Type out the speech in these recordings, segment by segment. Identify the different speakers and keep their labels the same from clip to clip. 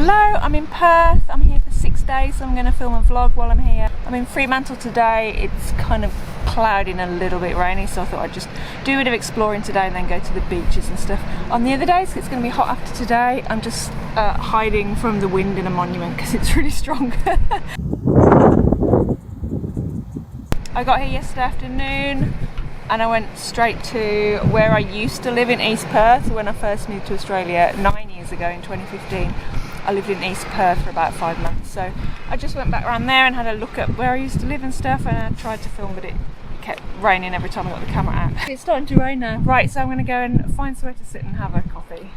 Speaker 1: Hello, I'm in Perth. I'm here for 6 days, so I'm going to film a vlog while I'm here. I'm in Fremantle today. It's kind of cloudy and a little bit rainy, so I thought I'd just do a bit of exploring today and then go to the beaches and stuff on the other days. It's going to be hot after today. I'm just hiding from the wind in a monument because it's really strong. I got here yesterday afternoon and I went straight to where I used to live in East Perth when I first moved to Australia 9 years ago in 2015. I lived in East Perth for about 5 months, so I just went back around there and had a look at where I used to live and stuff, and I tried to film, but it kept raining every time I got the camera out. It's starting to rain now. Right, so I'm going to go and find somewhere to sit and have a coffee.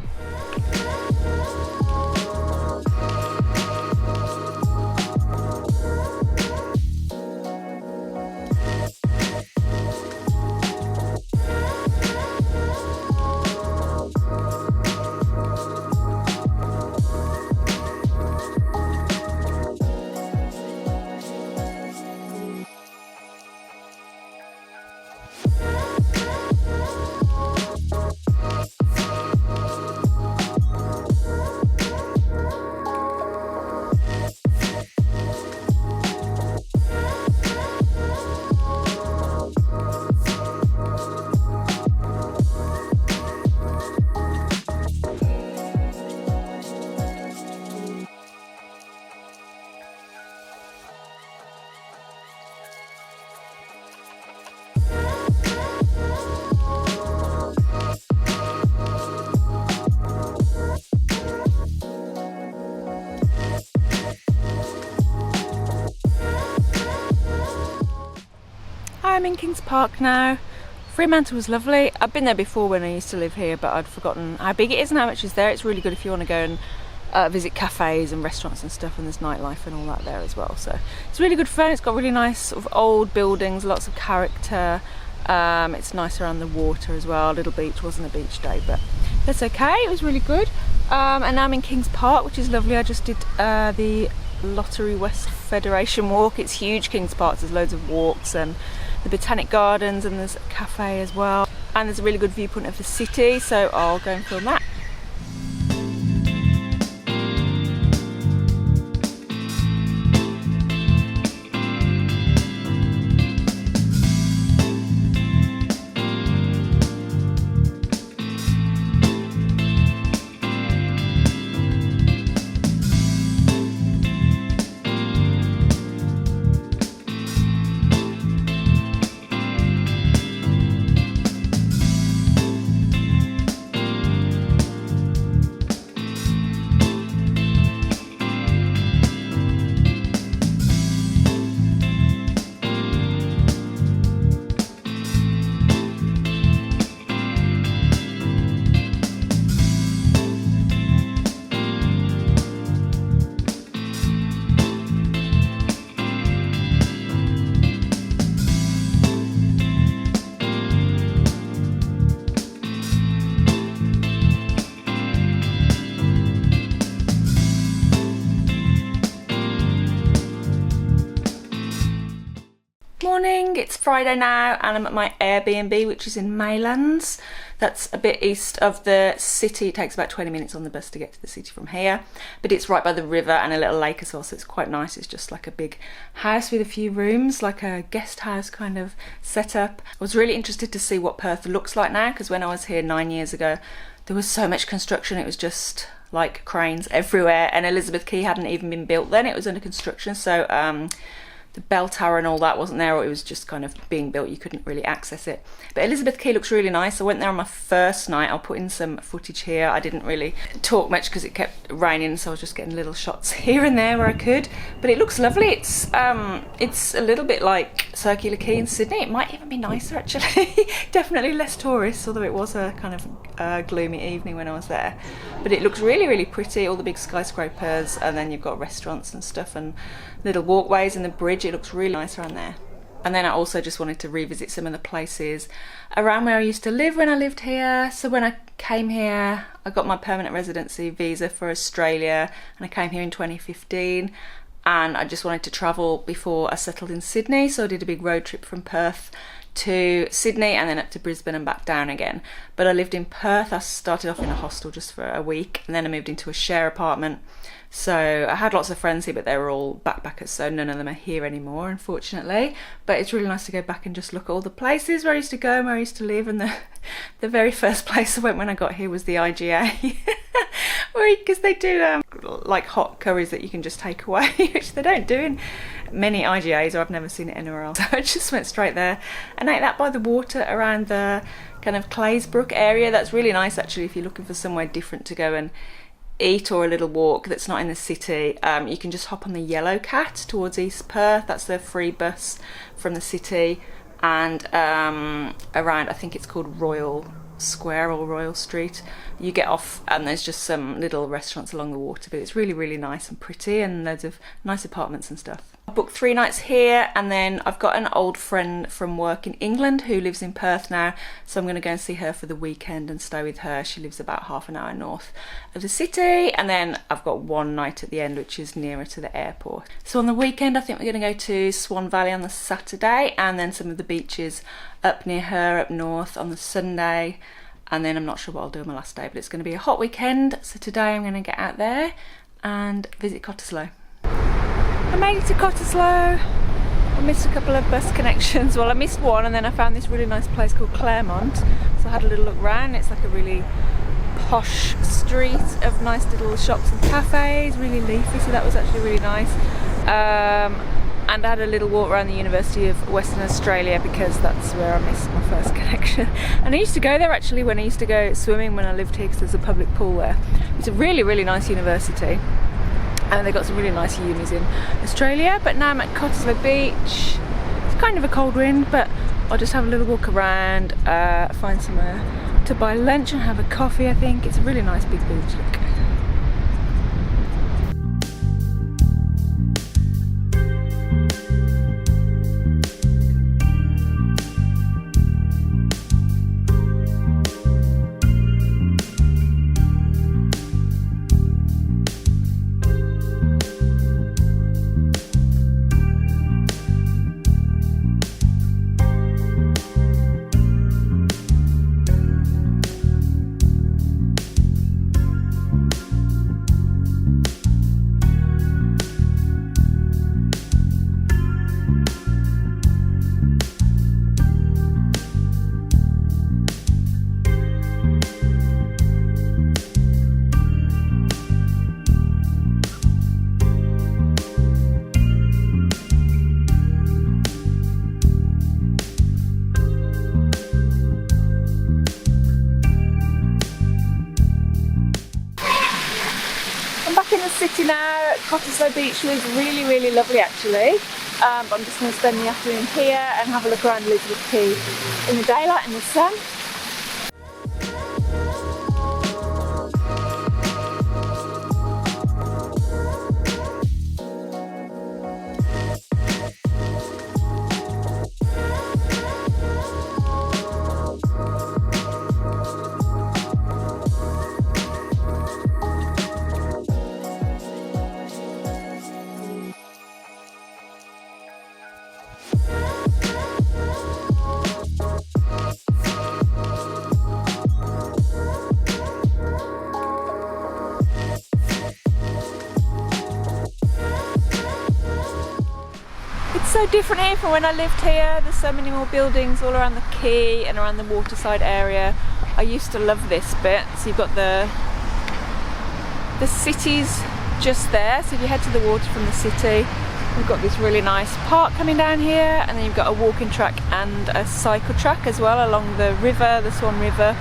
Speaker 1: I'm in Kings Park now. Fremantle was lovely. I've been there before when I used to live here, but I'd forgotten how big it is and how much is there. It's really good if you want to go and visit cafes and restaurants and stuff, and there's nightlife and all that there as well. So it's really good fun. It's got really nice sort of old buildings, lots of character. It's nice around the water as well. Little beach, wasn't a beach day, but that's okay. It was really good. And now I'm in Kings Park, which is lovely. I just did the Lottery West Federation walk. It's huge, Kings Park. There's loads of walks and the Botanic Gardens, and there's a cafe as well, and there's a really good viewpoint of the city, so I'll go and film that. Morning, it's Friday now and I'm at my Airbnb, which is in Maylands. That's a bit east of the city. It takes about 20 minutes on the bus to get to the city from here, but it's right by the river and a little lake as well, so it's quite nice. It's just like a big house with a few rooms, like a guest house kind of setup. I was really interested to see what Perth looks like now, because when I was here 9 years ago there was so much construction. It was just like cranes everywhere, and Elizabeth Quay hadn't even been built then. It was under construction, so the bell tower and all that wasn't there, or it was just kind of being built. You couldn't really access it. But Elizabeth Quay looks really nice. I went there on my first night. I'll put in some footage here. I didn't really talk much because it kept raining, so I was just getting little shots here and there where I could. But it looks lovely. It's a little bit like Circular Quay in Sydney. It might even be nicer actually. Definitely less tourists, although it was a kind of gloomy evening when I was there. But it looks really, really pretty. All the big skyscrapers, and then you've got restaurants and stuff and little walkways and the bridge. It looks really nice around there. And then I also just wanted to revisit some of the places around where I used to live when I lived here. So when I came here, I got my permanent residency visa for Australia, and I came here in 2015, and I just wanted to travel before I settled in Sydney, so I did a big road trip from Perth to Sydney and then up to Brisbane and back down again. But I lived in Perth. I started off in a hostel just for a week, and then I moved into a share apartment. So I had lots of friends here, but they were all backpackers, so none of them are here anymore, unfortunately. But it's really nice to go back and just look at all the places where I used to go and where I used to live. And the very first place I went when I got here was the IGA, because they do like hot curries that you can just take away, which they don't do in many IGAs, or I've never seen it anywhere else. So I just went straight there and ate that by the water around the kind of Claise Brook area. That's really nice actually if you're looking for somewhere different to go and eat, or a little walk that's not in the city. You can just hop on the Yellow Cat towards East Perth. That's the free bus from the city, and around, I think it's called Royal Square or Royal Street, you get off and there's just some little restaurants along the water, but it's really, really nice and pretty, and loads of nice apartments and stuff. I booked 3 nights here, and then I've got an old friend from work in England who lives in Perth now, so I'm going to go and see her for the weekend and stay with her. She lives about half an hour north of the city, and then I've got 1 night at the end which is nearer to the airport. So on the weekend I think we're going to go to Swan Valley on the Saturday, and then some of the beaches up near her up north on the Sunday, and then I'm not sure what I'll do on my last day, but it's going to be a hot weekend. So today I'm going to get out there and visit Cottesloe. I made it to Cottesloe. I missed a couple of bus connections. Well, I missed one, and then I found this really nice place called Claremont, so I had a little look around. It's like a really posh street of nice little shops and cafes, really leafy, so that was actually really nice. And I had a little walk around the University of Western Australia, because that's where I missed my first connection. And I used to go there actually when I used to go swimming when I lived here, because there's a public pool there. It's a really, really nice university, and they've got some really nice unis in Australia. But now I'm at Cottesloe Beach. It's kind of a cold wind, but I'll just have a little walk around, find somewhere to buy lunch and have a coffee. I think it's a really nice big beach. Look. City now. Cottesloe Beach was really, really lovely actually. But I'm just going to spend the afternoon here and have a look around Elizabeth Quay in the daylight and the sun. So different here from when I lived here. There's so many more buildings all around the quay and around the waterside area. I used to love this bit. So you've got the cities just there. So if you head to the water from the city, we've got this really nice park coming down here, and then you've got a walking track and a cycle track as well along the river, the Swan River,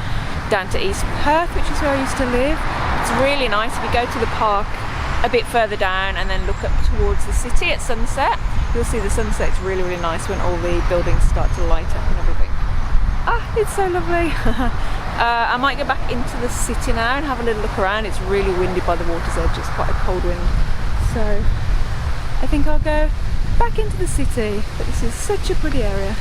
Speaker 1: down to East Perth, which is where I used to live. It's really nice if you go to the park a bit further down and then look up towards the city at sunset. You'll see the sunset's really, really nice when all the buildings start to light up and everything. Ah, it's so lovely. I might go back into the city now and have a little look around. It's really windy by the water's edge. It's quite a cold wind. So I think I'll go back into the city. But this is such a pretty area.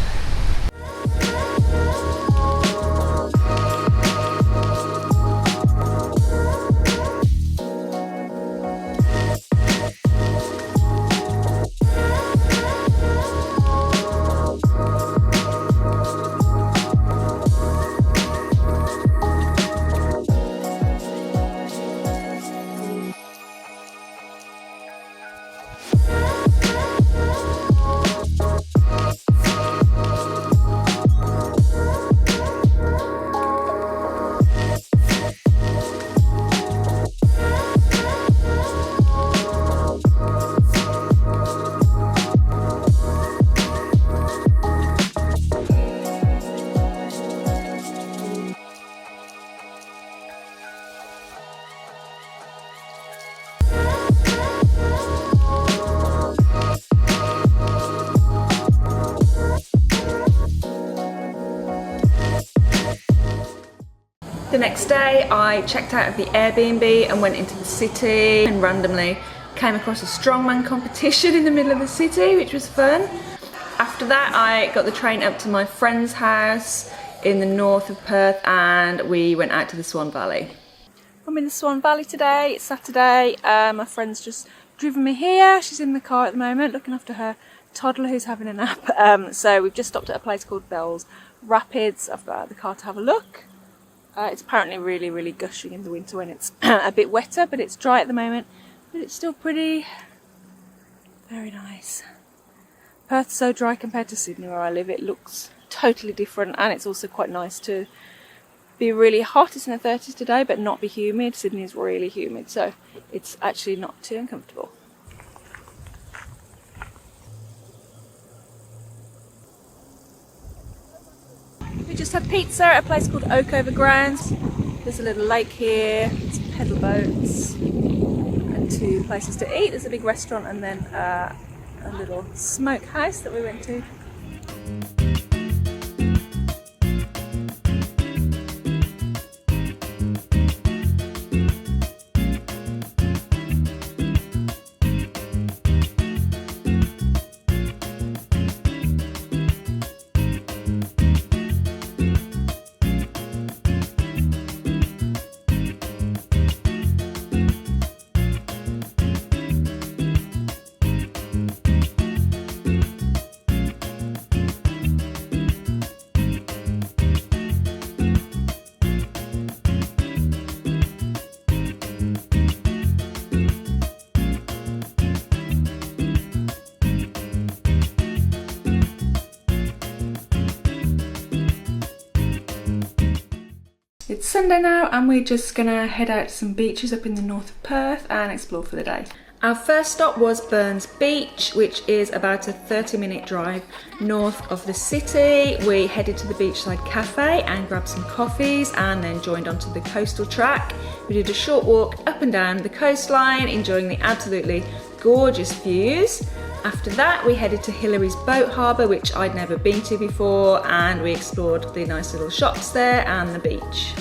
Speaker 1: The next day I checked out of the Airbnb and went into the city and randomly came across a strongman competition in the middle of the city, which was fun. After that I got the train up to my friend's house in the north of Perth and we went out to the Swan Valley. I'm in the Swan Valley today, it's Saturday. My friend's just driven me here. She's in the car at the moment looking after her toddler who's having a nap. So we've just stopped at a place called Bell's Rapids. I've got out of the car to have a look. It's apparently really gushing in the winter when it's a bit wetter, but it's dry at the moment, but it's still pretty. Very nice. Perth's so dry compared to Sydney where I live. It looks totally different, and it's also quite nice to be really hot. It's in the 30s today but not be humid. Sydney is really humid, so it's actually not too uncomfortable. We just had pizza at a place called Oakover Grounds. There's a little lake here, some pedal boats and 2 places to eat. There's a big restaurant and then a little smokehouse that we went to. It's Sunday now and we're just gonna head out to some beaches up in the north of Perth and explore for the day. Our first stop was Burns Beach, which is about a 30-minute drive north of the city. We headed to the beachside cafe and grabbed some coffees and then joined onto the coastal track. We did a short walk up and down the coastline, enjoying the absolutely gorgeous views. After that we headed to Hillary's boat harbour, which I'd never been to before, and we explored the nice little shops there and the beach.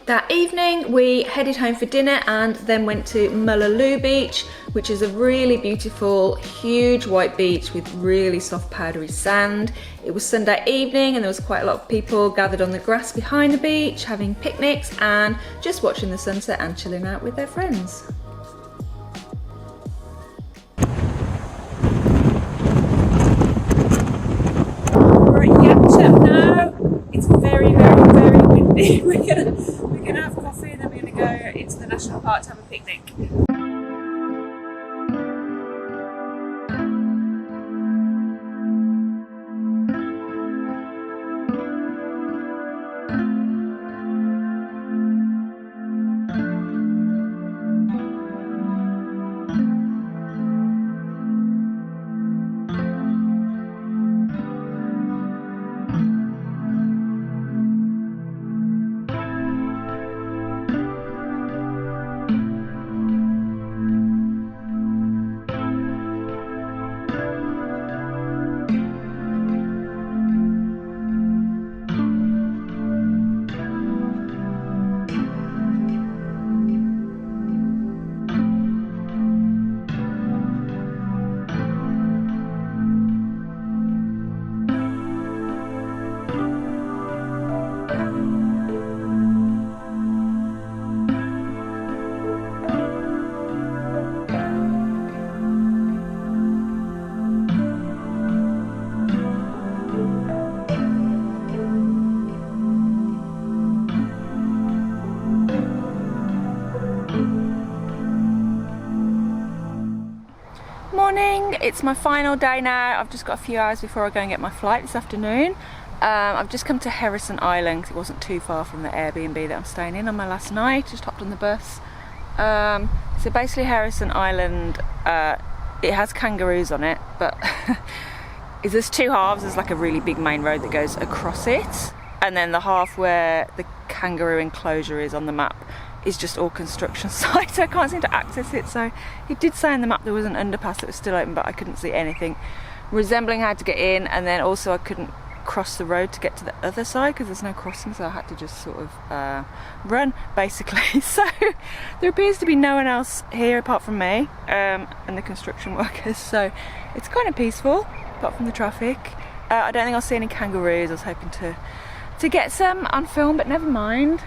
Speaker 1: That evening we headed home for dinner and then went to Mullaloo Beach, which is a really beautiful, huge white beach with really soft powdery sand. It was Sunday evening and there was quite a lot of people gathered on the grass behind the beach having picnics and just watching the sunset and chilling out with their friends. We're at Yanchep now. It's very windy. We're gonna have coffee and then we're gonna go into the national park to have a picnic. it's my final day now. I've just got a few hours before I go and get my flight this afternoon. I've just come to Heirisson Island 'cause it wasn't too far from the Airbnb that I'm staying in on my last night. Just hopped on the bus. So basically Heirisson Island, it has kangaroos on it, but there's two halves. There's like a really big main road that goes across it, and then the half where the kangaroo enclosure is on the map is just all construction site, so I can't seem to access it. So it did say on the map there was an underpass that was still open, but I couldn't see anything resembling how to get in, and then also I couldn't cross the road to get to the other side because there's no crossing, so I had to just sort of run basically. So there appears to be no one else here apart from me and the construction workers, so it's kind of peaceful apart from the traffic. I don't think I'll see any kangaroos. I was hoping to get some on film, but never mind.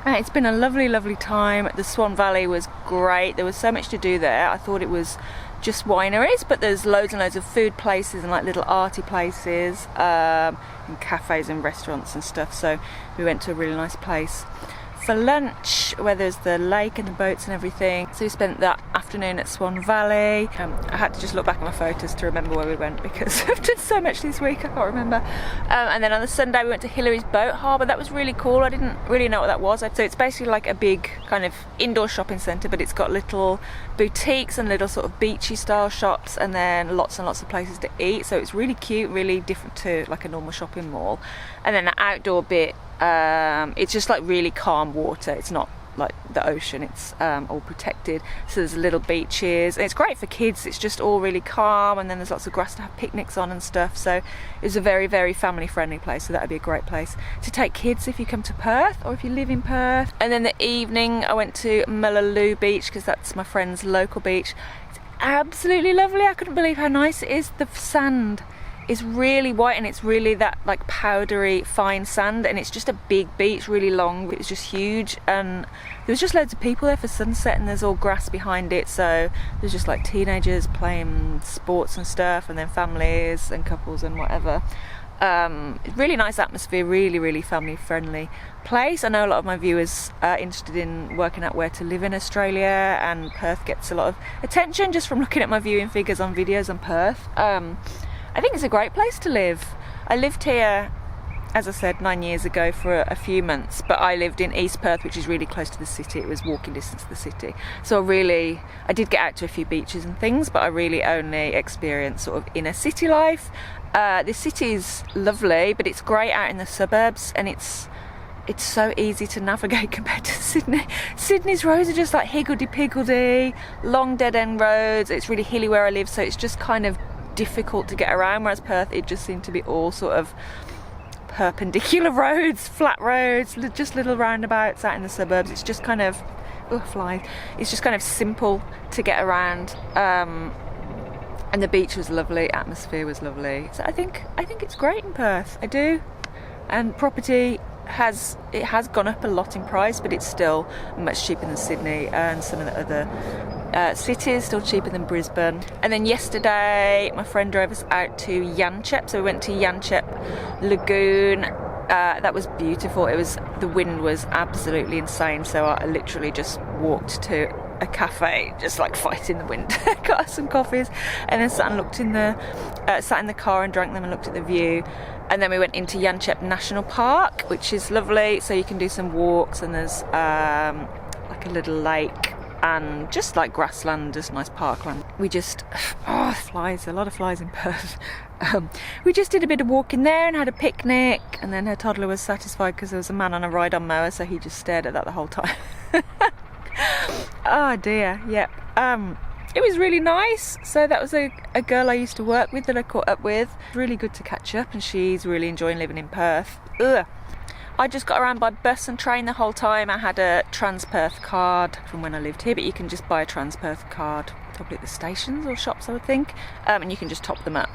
Speaker 1: It's been a lovely time. The Swan Valley was great. There was so much to do there. I thought it was just wineries, but there's loads and loads of food places and like little arty places, and cafes and restaurants and stuff. So we went to a really nice place for lunch where there's the lake and the boats and everything. So we spent that afternoon at Swan Valley. I had to just look back at my photos to remember where we went because I've done so much this week I can't remember. And then on the Sunday we went to Hillary's boat harbour. That was really cool. I didn't really know what that was. So it's basically like a big kind of indoor shopping centre, but it's got little boutiques and little sort of beachy style shops, and then lots and lots of places to eat. So it's really cute, really different to like a normal shopping mall. And then the outdoor bit, it's just like really calm water. It's not like the ocean, it's all protected, so there's little beaches, and it's great for kids. It's just all really calm, and then there's lots of grass to have picnics on and stuff. So it was a very family friendly place, so that would be a great place to take kids if you come to Perth or if you live in Perth. And then the evening I went to Mullaloo Beach because that's my friend's local beach. It's absolutely lovely. I couldn't believe how nice it is. The sand is really white and it's really that like powdery fine sand, and it's just a big beach, really long. It was just huge, and there was just loads of people there for sunset, and there's all grass behind it, so there's just like teenagers playing sports and stuff, and then families and couples and whatever. Really nice atmosphere, really family friendly place. I know a lot of my viewers are interested in working out where to live in Australia, and Perth gets a lot of attention just from looking at my viewing figures on videos on Perth. I think it's a great place to live. I lived here, as I said, 9 years ago for a few months, but I lived in East Perth, which is really close to the city. It was walking distance to the city. So I did get out to a few beaches and things, but I really only experienced sort of inner city life. The city's lovely, but it's great out in the suburbs, and it's so easy to navigate compared to Sydney. Sydney's roads are just like higgledy-piggledy, long dead-end roads. It's really hilly where I live, so it's just kind of difficult to get around, whereas Perth, it just seemed to be all sort of perpendicular roads, flat roads, just little roundabouts out in the suburbs. It's just kind of flies. It's just kind of simple to get around, and the beach was lovely, atmosphere was lovely. So I think it's great in Perth. I do. And property has gone up a lot in price, but it's still much cheaper than Sydney and some of the other cities, still cheaper than Brisbane. And then yesterday my friend drove us out to Yanchep, so we went to Yanchep Lagoon. That was beautiful. The wind was absolutely insane, so I literally just walked to a cafe, just like fighting the wind, got us some coffees, and then sat in the car and drank them and looked at the view. And then we went into Yanchep National Park, which is lovely, so you can do some walks, and there's like a little lake and just like grassland, just nice parkland. We just, flies, a lot of flies in Perth. We just did a bit of walking there and had a picnic, and then her toddler was satisfied because there was a man on a ride-on mower, so he just stared at that the whole time. Oh dear, yep. It was really nice. So that was a girl I used to work with that I caught up with. Really good to catch up, and she's really enjoying living in Perth. I just got around by bus and train the whole time. I had a Transperth card from when I lived here, but you can just buy a Transperth card probably at the stations or shops, I would think, and you can just top them up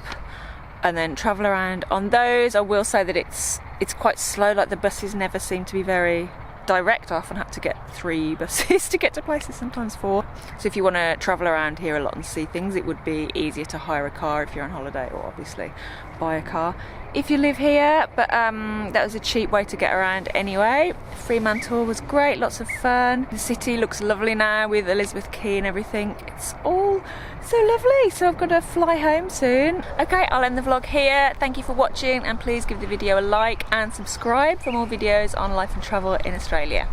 Speaker 1: and then travel around on those. I will say that it's quite slow, like the buses never seem to be very direct. I often had to get 3 buses to get to places, sometimes 4. So if you want to travel around here a lot and see things, it would be easier to hire a car if you're on holiday, or obviously buy a car if you live here. But that was a cheap way to get around anyway. Fremantle was great, lots of fun. The city looks lovely now with Elizabeth Quay and everything. It's all so lovely. So I've got to fly home soon. Okay, I'll end the vlog here. Thank you for watching, and please give the video a like and subscribe for more videos on life and travel in Australia.